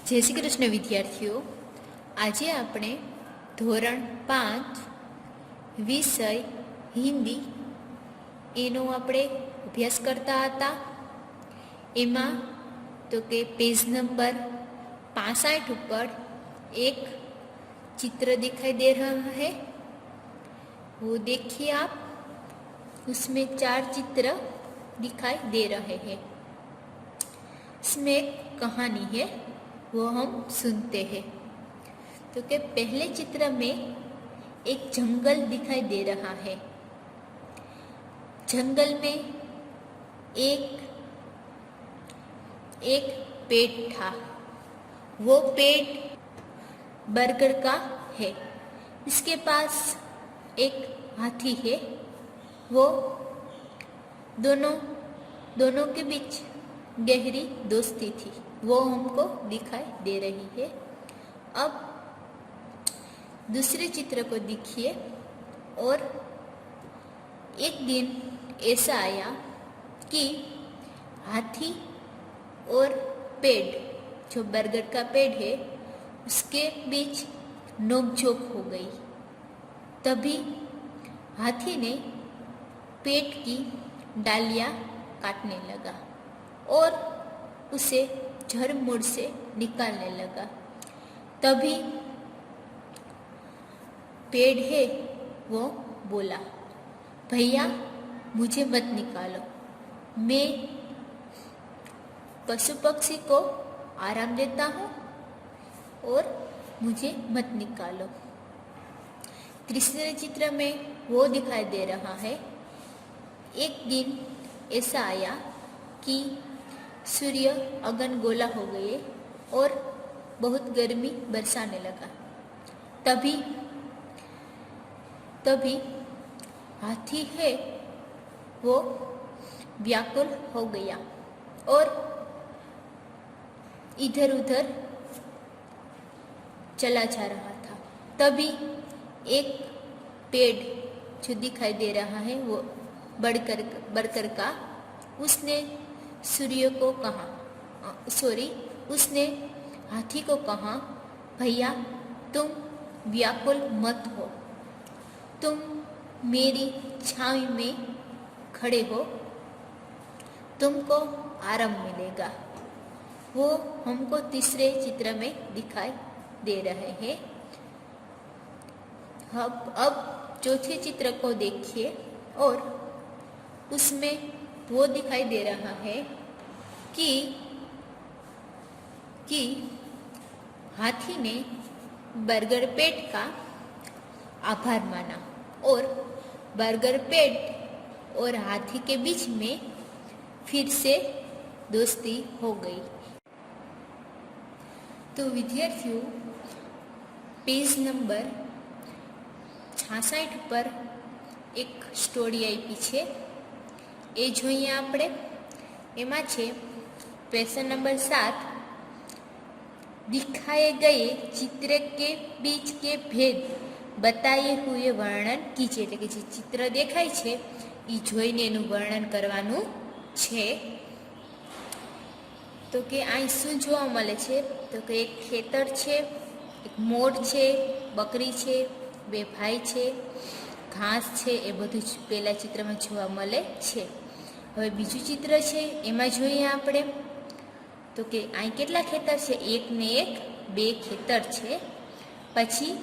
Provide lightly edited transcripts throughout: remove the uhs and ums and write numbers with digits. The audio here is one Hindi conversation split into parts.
जय श्री कृष्ण विद्यार्थीओ, आज આપણે ધોરણ 5 વિષય હિન્દી એનો આપણે અભ્યાસ કરતા હતા। એમાં તો કે पेज नंबर 65 पर एक चित्र दिखाई दे रहा है, वो देखिए आप। उसमें 4 चित्र दिखाई दे रहे हैं। इसमें एक कहानी है, वो हम सुनते हैं। तो के पहले चित्र में एक जंगल दिखाई दे रहा है। जंगल में एक पेड़ था। वो पेड़ बरगद का है। इसके पास एक हाथी है। वो दोनों के बीच गहरी दोस्ती थी, वो हमको दिखाई दे रही है। अब दूसरे चित्र को देखिए। और एक दिन ऐसा आया कि हाथी और पेड़, जो बरगद का पेड़ है, उसके बीच नोकझोंक हो गई। तभी हाथी ने पेड़ की डालियां काटने लगा और उसे जड़ मूड़ से निकालने लगा। तभी पेड़ है वो बोला, भैया मुझे मत निकालो, मैं पशु पक्षी को आराम देता हूँ और मुझे मत निकालो। तीसरे चित्र में वो दिखाई दे रहा है। एक दिन ऐसा आया कि सूर्य अगन गोला हो गए और बहुत गर्मी बरसाने लगा। तभी हाथी है वो व्याकुल हो गया और इधर उधर चला जा रहा था। तभी एक पेड़ जो दिखाई दे रहा है, वो बरगद का, उसने सूर्य को कहा, उसने हाथी को कहा, भैया तुम व्याकुल मत हो, तुम मेरी छांव में खड़े हो, तुमको आराम मिलेगा। वो हमको तीसरे चित्र में दिखाई दे रहे हैं। अब चौथे चित्र को देखिए और उसमें वो दिखाई दे रहा है कि हाथी ने बरगद पेड़ का आभार माना और बरगद पेड़ और हाथी के बीच में फिर से दोस्ती हो गई। तो विद्यार्थियों, पेज नंबर 66 पर एक स्टोरी आई पीछे ए જોઈએ આપણે। એમાં છે क्वेश्चन नंबर 7, दिखाए गए चित्र के बीच के भेद बताए हुए वर्णन कीजिए। એટલે કે જે ચિત્ર દેખાય છે એ જોઈને એનું વર્ણન કરવાનું છે। તો કે અહીં શું જોવા મળે છે? તો કે એક ખેતર છે, એક મોર છે, બકરી છે, બે ભાઈ છે, ઘાસ છે, એ બધું જ પહેલા ચિત્રમાં જોવા મળે છે। હવે બીજું ચિત્ર છે એમાં જોઈએ આપણે તો કે અહીં કેટલા ખેતર છે? એક ને એક, બે ખેતર છે। પછી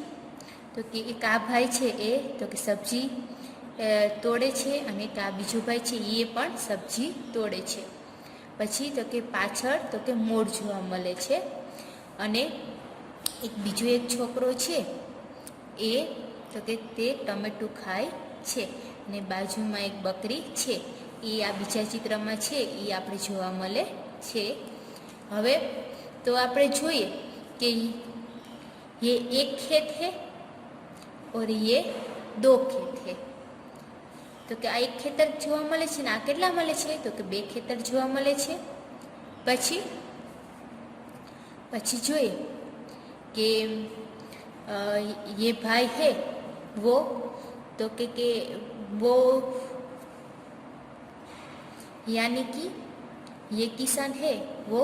તો કે એક આ ભાઈ છે એ તો કે સબ્જી તોડે છે અને એક આ બીજો ભાઈ છે એ પણ સબ્જી તોડે છે। પછી તો કે પાછળ તો કે મોર જોવા મળે છે અને એક બીજો એક છોકરો છે એ તો કે તે ટમેટું ખાય છે અને બાજુમાં એક બકરી છે, એ આ બીજા ચિત્રમાં છે એ આપણે જોવા મળે છે। હવે તો આપણે જોઈએ કે ये एक खेत है और ये 2 खेत है। तो કે આ એક ખેતર જોવા મળે છે ને આ કેટલા મળે છે? તો કે 2 ખેતર જોવા મળે છે। પછી જોઈએ કે ये भाई है वो तो के वो यानी कि ये किसान है वो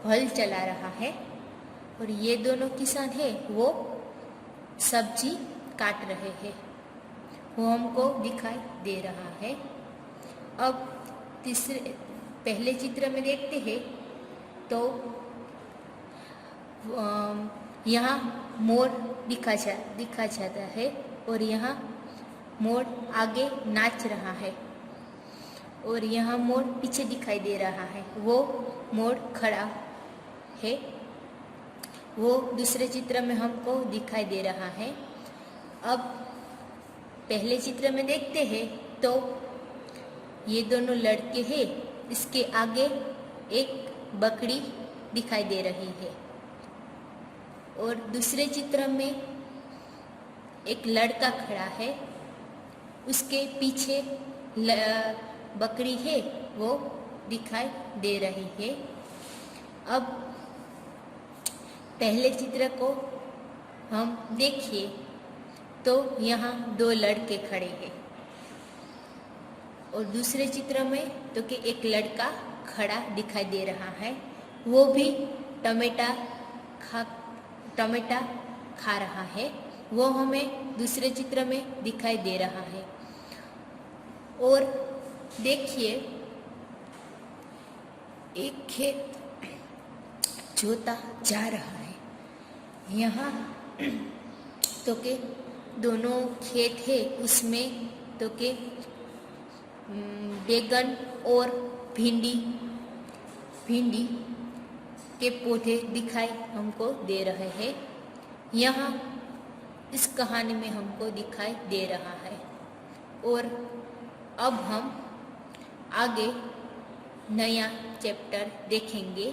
हल चला रहा है और ये दोनों किसान है वो सब्जी काट रहे हैं, वो हमको दिखाई दे रहा है। अब पहले चित्र में देखते हैं तो यहाँ मोर दिखा जाता है और यहाँ मोर आगे नाच रहा है और यहाँ मोर पीछे दिखाई दे रहा है, वो मोर खड़ा है, वो दूसरे चित्र में हमको दिखाई दे रहा है। अब पहले चित्र में देखते हैं तो ये दोनों लड़के हैं, इसके आगे एक बकरी दिखाई दे रही है और दूसरे चित्र में एक लड़का खड़ा है, उसके पीछे बकरी है वो दिखाई दे रही है। अब पहले चित्र को हम देखिए तो यहाँ दो लड़के खड़े हैं और दूसरे चित्र में तो कि एक लड़का खड़ा दिखाई दे रहा है, वो भी टमाटा खा रहा है, वो हमें दूसरे चित्र में दिखाई दे रहा है। और देखिए एक खेत जोता जा रहा है, यहाँ तो के दोनों खेत है, उसमें तो के बैगन और भिंडी के पौधे दिखाई हमको दे रहे हैं। यहाँ इस कहानी में हमको दिखाई दे रहा है। और अब हम आगे नया चैप्टर देखेंगे।